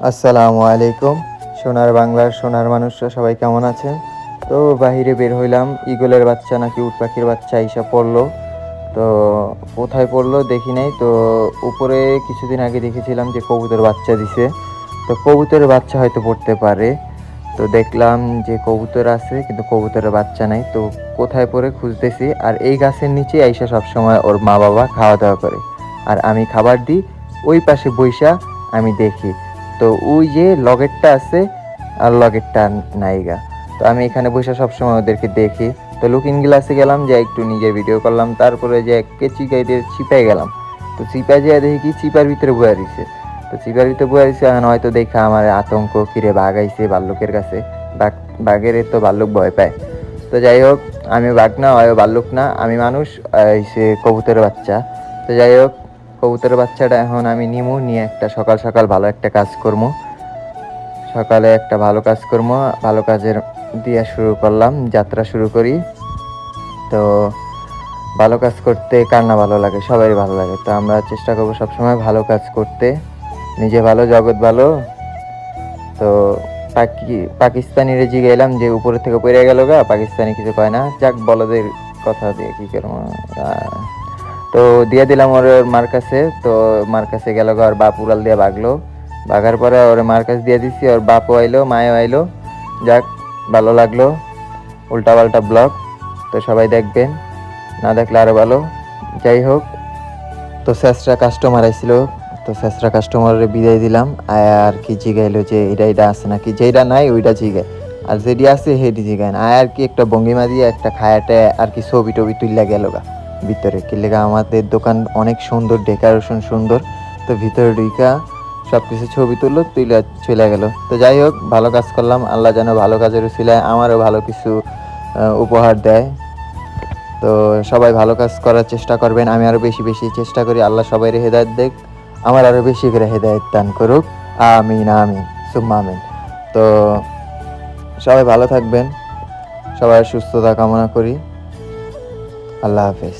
আসসালামু আলাইকুম। সোনার বাংলার সোনার মানুষরা সবাই কেমন আছেন? তো বাহিরে বের হইলাম, ঈগলের বাচ্চা নাকি উট পাখির বাচ্চা আইসা পড়লো। তো কোথায় পড়লো দেখি নাই। তো উপরে কিছুদিন আগে দেখেছিলাম যে কবুতর বাচ্চা দিছে। তো কবুতরের বাচ্চা হয়তো পড়তে পারে। তো দেখলাম যে কবুতর আছে কিন্তু কবুতরের বাচ্চা নাই। তো কোথায় পড়ে খুঁজতেছি, আর এই গাছের নিচে আইসা সবসময় ওর মা বাবা খাওয়া দাওয়া করে, আর আমি খাবার দিই। ওই পাশে বইসা আমি দেখি। তো ওই যে লগেরটা আছে আর লগেরটা নাইগা। তো আমি এখানে বসে সবসময় ওদেরকে দেখি। তো লুকিং গ্লাসে গেলাম, যে একটু নিজের ভিডিও করলাম, তারপরে যে কেচি গাইডের চিপায় গেলাম। তো চিপায় যেয়ে দেখি কি চিপার ভিতরে বয়া দিছে। তো চিপার ভিতরে বয়া দিছে, হয়তো দেখা আমার আতঙ্ক, কিরে বাঘ আইছে ভাল্লুকের কাছে। বাঘ, বাঘের তো ভাল্লুক ভয় পায়। তো যাই হোক, আমি বাঘ না, হয় ভাল্লুক না, আমি মানুষ, সে কবুতরের বাচ্চা। তো যাই হোক, কবুতরের বাচ্চাটা এখন আমি নিমু, নিয়ে একটা সকাল সকাল ভালো একটা কাজ করবো। সকালে একটা ভালো কাজ করবো, ভালো কাজের দিয়া শুরু করলাম, যাত্রা শুরু করি। তো ভালো কাজ করতে কার না ভালো লাগে, সবাই ভালো লাগে। তো আমরা চেষ্টা করবো সবসময় ভালো কাজ করতে, নিজে ভালো জগৎ ভালো। তো পাকিস্তানিরে জিগাইলাম যে উপরে থেকে পড়ে গেল গা, পাকিস্তানি কিছু কয় না, যাক বলদের কথা দিয়ে কি করবো। তো দিয়ে দিলাম ওর মার কাছে। তো মার কাছে গেল গা, ওর বাপ উড়াল দিয়ে ভাগলো। ভাগার পরে ওর মার কাছে দিয়ে দিচ্ছি, ওর বাপও আইলো, মায়ও আইলো। যাক, ভালো লাগলো। উল্টা পাল্টা ব্লগ, তো সবাই দেখবেন, না দেখলে আরো ভালো। যাই হোক, তো শেষরা কাস্টমার আইছিল। তো শেষরা কাস্টমারের বিদায় দিলাম। আর কি জিগাইলো যে এটা এটা আছে নাকি, যেটা নাই ওইটা জিগায়, আর যেটি আছে সেটি জিগায় না। আর কি একটা ভঙ্গিমা দিয়ে একটা খায়াটে আর কি ছবি টবি তুললা গেল গা ভিতরে। কি লেগা, আমাদের দোকান অনেক সুন্দর, ডেকোরেশন সুন্দর। তো ভিতরে ঢুইকা সব কিছু ছবি তুললো, তুলে চলে গেল। তো যাই হোক, ভালো কাজ করলাম, আল্লাহ যেন ভালো কাজের উছিলায় আমারও ভালো কিছু উপহার দেয়। তো সবাই ভালো কাজ করার চেষ্টা করবেন, আমি আরও বেশি বেশি চেষ্টা করি। আল্লাহ সবাই হেদায়েত দেখ, আমার আরও বেশি করে হেদায়েত দান করুক। আমিন আমিন সুম্মা আমিন। তো সবাই ভালো থাকবেন, সবাই সুস্থতা কামনা করি। আল্লাহ হাফেজ।